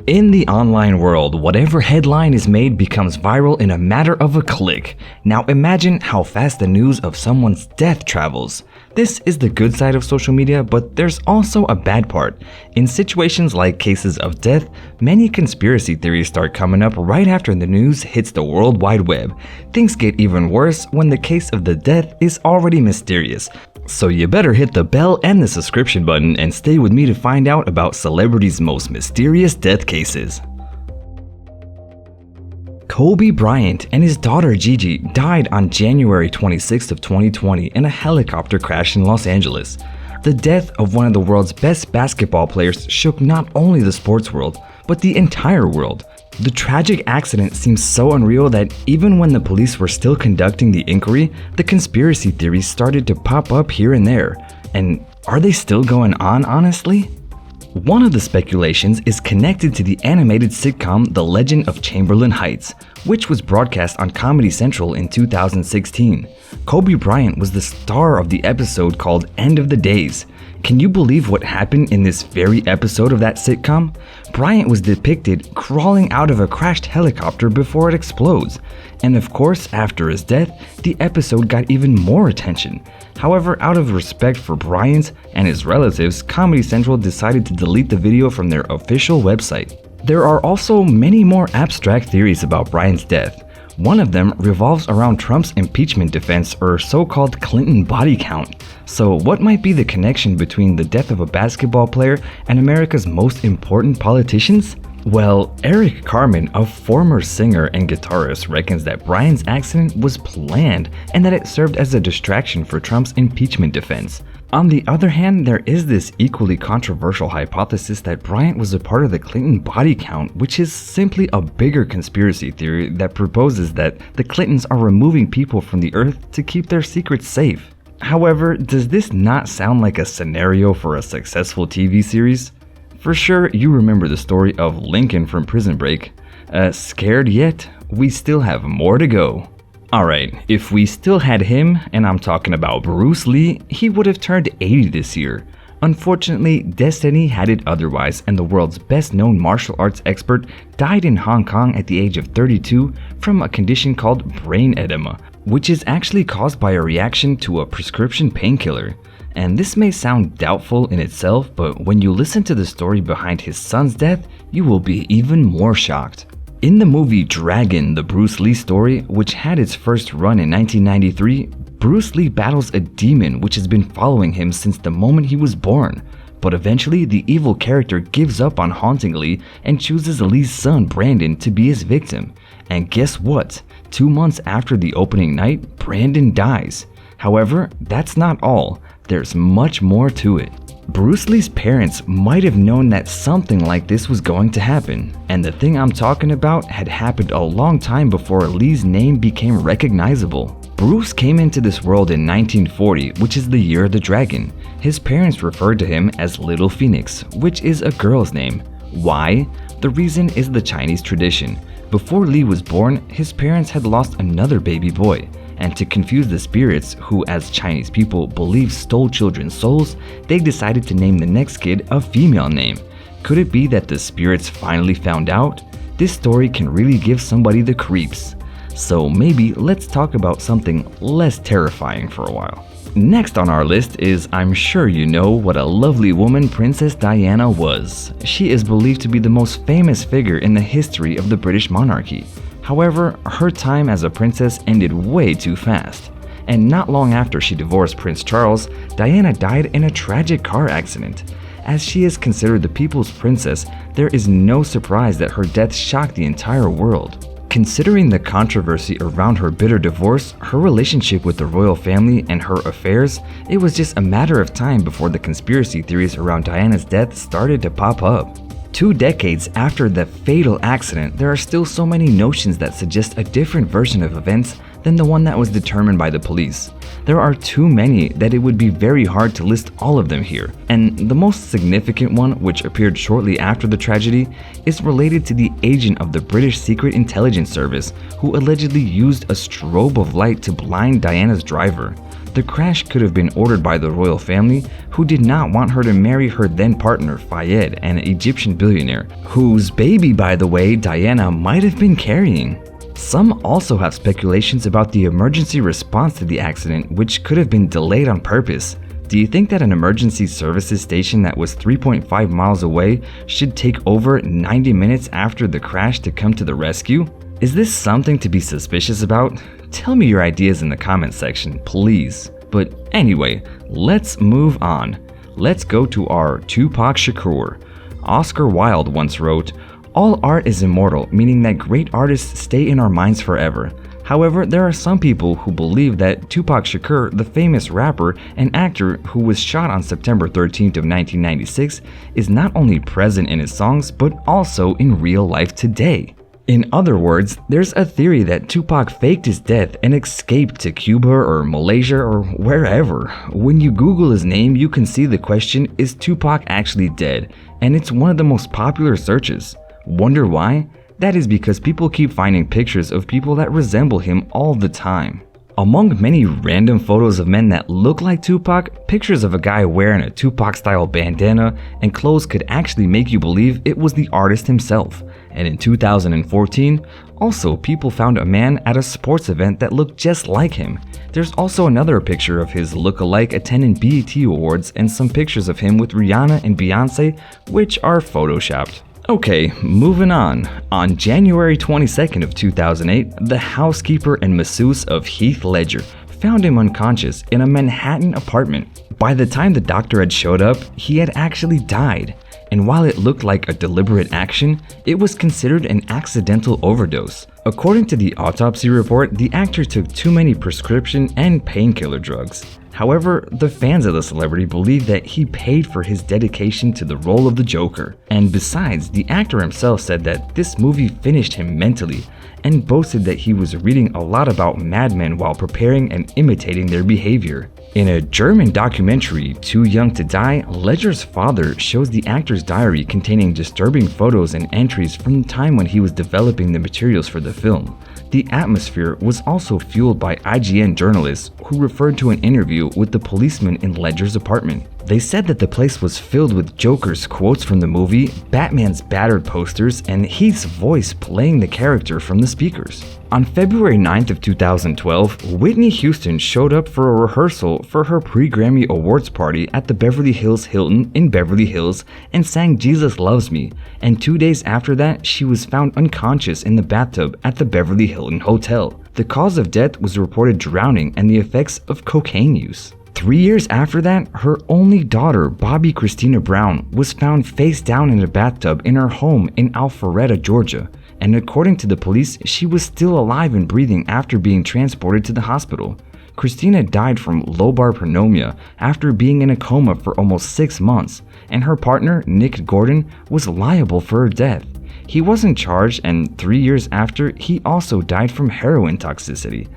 In the online world, whatever headline is made becomes viral in a matter of a click. Now imagine how fast the news of someone's death travels. This is the good side of social media, but there's also a bad part. In situations like cases of death, many conspiracy theories start coming up right after the news hits the World Wide Web. Things get even worse when the case of the death is already mysterious. So you better hit the bell and the subscription button and stay with me to find out about celebrities' most mysterious death cases. Kobe Bryant and his daughter Gigi died on January 26th of 2020 in a helicopter crash in Los Angeles. The death of one of the world's best basketball players shook not only the sports world, but the entire world. The tragic accident seems so unreal that even when the police were still conducting the inquiry, the conspiracy theories started to pop up here and there. And are they still going on, honestly? One of the speculations is connected to the animated sitcom The Legend of Chamberlain Heights, which was broadcast on Comedy Central in 2016. Kobe Bryant was the star of the episode called End of the Days. Can you believe what happened in this very episode of that sitcom? Bryant was depicted crawling out of a crashed helicopter before it explodes. And of course, after his death, the episode got even more attention. However, out of respect for Bryant and his relatives, Comedy Central decided to delete the video from their official website. There are also many more abstract theories about Bryant's death. One of them revolves around Trump's impeachment defense, or so-called Clinton body count. So what might be the connection between the death of a basketball player and America's most important politicians? Well, Eric Carmen, a former singer and guitarist, reckons that Bryant's accident was planned and that it served as a distraction for Trump's impeachment defense. On the other hand, there is this equally controversial hypothesis that Bryant was a part of the Clinton body count, which is simply a bigger conspiracy theory that proposes that the Clintons are removing people from the earth to keep their secrets safe. However, does this not sound like a scenario for a successful TV series? For sure, you remember the story of Lincoln from Prison Break. Scared yet? We still have more to go. Alright, if we still had him, and I'm talking about Bruce Lee, he would have turned 80 this year. Unfortunately, destiny had it otherwise, and the world's best known martial arts expert died in Hong Kong at the age of 32 from a condition called brain edema, which is actually caused by a reaction to a prescription painkiller. And this may sound doubtful in itself, but when you listen to the story behind his son's death, you will be even more shocked. In the movie Dragon, the Bruce Lee story, which had its first run in 1993, Bruce Lee battles a demon which has been following him since the moment he was born. But eventually, the evil character gives up on haunting Lee and chooses Lee's son Brandon to be his victim. And guess what? 2 months after the opening night, Brandon dies. However, that's not all. There's much more to it. Bruce Lee's parents might have known that something like this was going to happen, and the thing I'm talking about had happened a long time before Lee's name became recognizable. Bruce came into this world in 1940, which is the year of the dragon. His parents referred to him as Little Phoenix, which is a girl's name. Why? The reason is the Chinese tradition. Before Lee was born, his parents had lost another baby boy. And to confuse the spirits, who as Chinese people believe stole children's souls, they decided to name the next kid a female name. Could it be that the spirits finally found out? This story can really give somebody the creeps. So maybe let's talk about something less terrifying for a while. Next on our list is, I'm sure you know what a lovely woman Princess Diana was. She is believed to be the most famous figure in the history of the British monarchy. However, her time as a princess ended way too fast. And not long after she divorced Prince Charles, Diana died in a tragic car accident. As she is considered the people's princess, there is no surprise that her death shocked the entire world. Considering the controversy around her bitter divorce, her relationship with the royal family, and her affairs, it was just a matter of time before the conspiracy theories around Diana's death started to pop up. 2 decades after the fatal accident, there are still so many notions that suggest a different version of events than the one that was determined by the police. There are too many that it would be very hard to list all of them here. And the most significant one, which appeared shortly after the tragedy, is related to the agent of the British Secret Intelligence Service who allegedly used a strobe of light to blind Diana's driver. the crash could have been ordered by the royal family, who did not want her to marry her then partner Fayed, an Egyptian billionaire, whose baby, by the way, Diana might have been carrying. Some also have speculations about the emergency response to the accident, which could have been delayed on purpose. Do you think that an emergency services station that was 3.5 miles away should take over 90 minutes after the crash to come to the rescue? Is this something to be suspicious about? Tell me your ideas in the comment section, please. But anyway, let's move on. Let's go to our Tupac Shakur. Oscar Wilde once wrote, "All art is immortal, meaning that great artists stay in our minds forever." However, there are some people who believe that Tupac Shakur, the famous rapper and actor who was shot on September 13th of 1996, is not only present in his songs, but also in real life today. In other words, there's a theory that Tupac faked his death and escaped to Cuba or Malaysia or wherever. When you Google his name, you can see the question, "Is Tupac actually dead?" And it's one of the most popular searches. Wonder why? That is because people keep finding pictures of people that resemble him all the time. Among many random photos of men that look like Tupac, pictures of a guy wearing a Tupac-style bandana and clothes could actually make you believe it was the artist himself. And in 2014, also people found a man at a sports event that looked just like him. There's also another picture of his look-alike attending BET Awards and some pictures of him with Rihanna and Beyonce, which are photoshopped. Okay, moving on. On January 22nd of 2008, the housekeeper and masseuse of Heath Ledger found him unconscious in a Manhattan apartment. By the time the doctor had showed up, he had actually died. And while it looked like a deliberate action, it was considered an accidental overdose. According to the autopsy report, the actor took too many prescription and painkiller drugs. However, the fans of the celebrity believe that he paid for his dedication to the role of the Joker. And besides, the actor himself said that this movie finished him mentally and boasted that he was reading a lot about madmen while preparing and imitating their behavior. In a German documentary, Too Young to Die, Ledger's father shows the actor's diary containing disturbing photos and entries from the time when he was developing the materials for the film. The atmosphere was also fueled by IGN journalists who referred to an interview with the policeman in Ledger's apartment. They said that the place was filled with Joker's quotes from the movie, Batman's battered posters, and Heath's voice playing the character from the speakers. On February 9th of 2012, Whitney Houston showed up for a rehearsal for her pre-Grammy Awards party at the Beverly Hills Hilton in Beverly Hills and sang Jesus Loves Me, and 2 days after that, she was found unconscious in the bathtub at the Beverly Hilton Hotel. The cause of death was reported drowning and the effects of cocaine use. 3 years after that, her only daughter, Bobby Christina Brown, was found face down in a bathtub in her home in Alpharetta, Georgia. And according to the police, she was still alive and breathing after being transported to the hospital. Christina died from lobar pneumonia after being in a coma for almost 6 months, and her partner, Nick Gordon, was liable for her death. He wasn't charged, and 3 years after, he also died from heroin toxicity.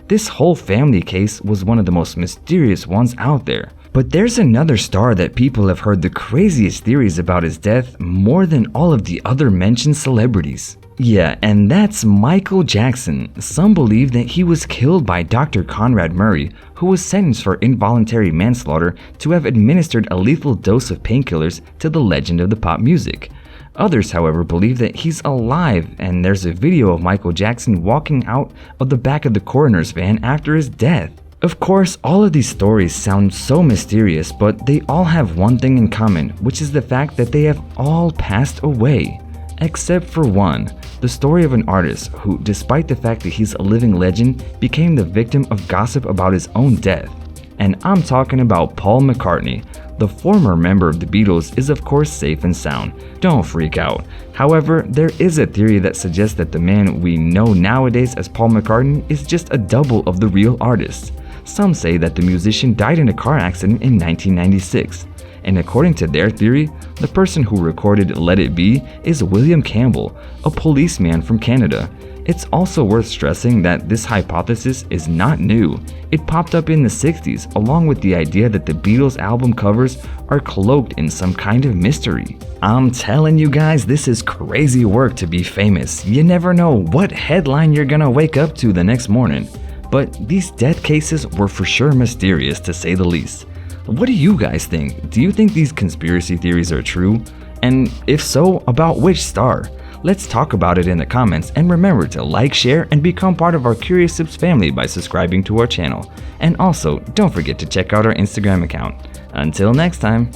This whole family case was one of the most mysterious ones out there. But there's another star that people have heard the craziest theories about his death more than all of the other mentioned celebrities. Yeah, and that's Michael Jackson. Some believe that he was killed by Dr. Conrad Murray, who was sentenced for involuntary manslaughter to have administered a lethal dose of painkillers to the legend of the pop music. Others, however, believe that he's alive, and there's a video of Michael Jackson walking out of the back of the coroner's van after his death. Of course, all of these stories sound so mysterious, but they all have one thing in common, which is the fact that they have all passed away. Except for one, the story of an artist who, despite the fact that he's a living legend, became the victim of gossip about his own death. And I'm talking about Paul McCartney. The former member of the Beatles is of course safe and sound. Don't freak out. However, there is a theory that suggests that the man we know nowadays as Paul McCartney is just a double of the real artist. Some say that the musician died in a car accident in 1996. And according to their theory, the person who recorded Let It Be is William Campbell, a policeman from Canada. It's also worth stressing that this hypothesis is not new. It popped up in the 60s along with the idea that the Beatles album covers are cloaked in some kind of mystery. I'm telling you guys, this is crazy work to be famous. You never know what headline you're gonna wake up to the next morning. but these death cases were for sure mysterious to say the least. What do you guys think? Do you think these conspiracy theories are true? And if so, about which star? Let's talk about it in the comments, and remember to like, share, and become part of our Curious Sips family by subscribing to our channel. And also, don't forget to check out our Instagram account. Until next time.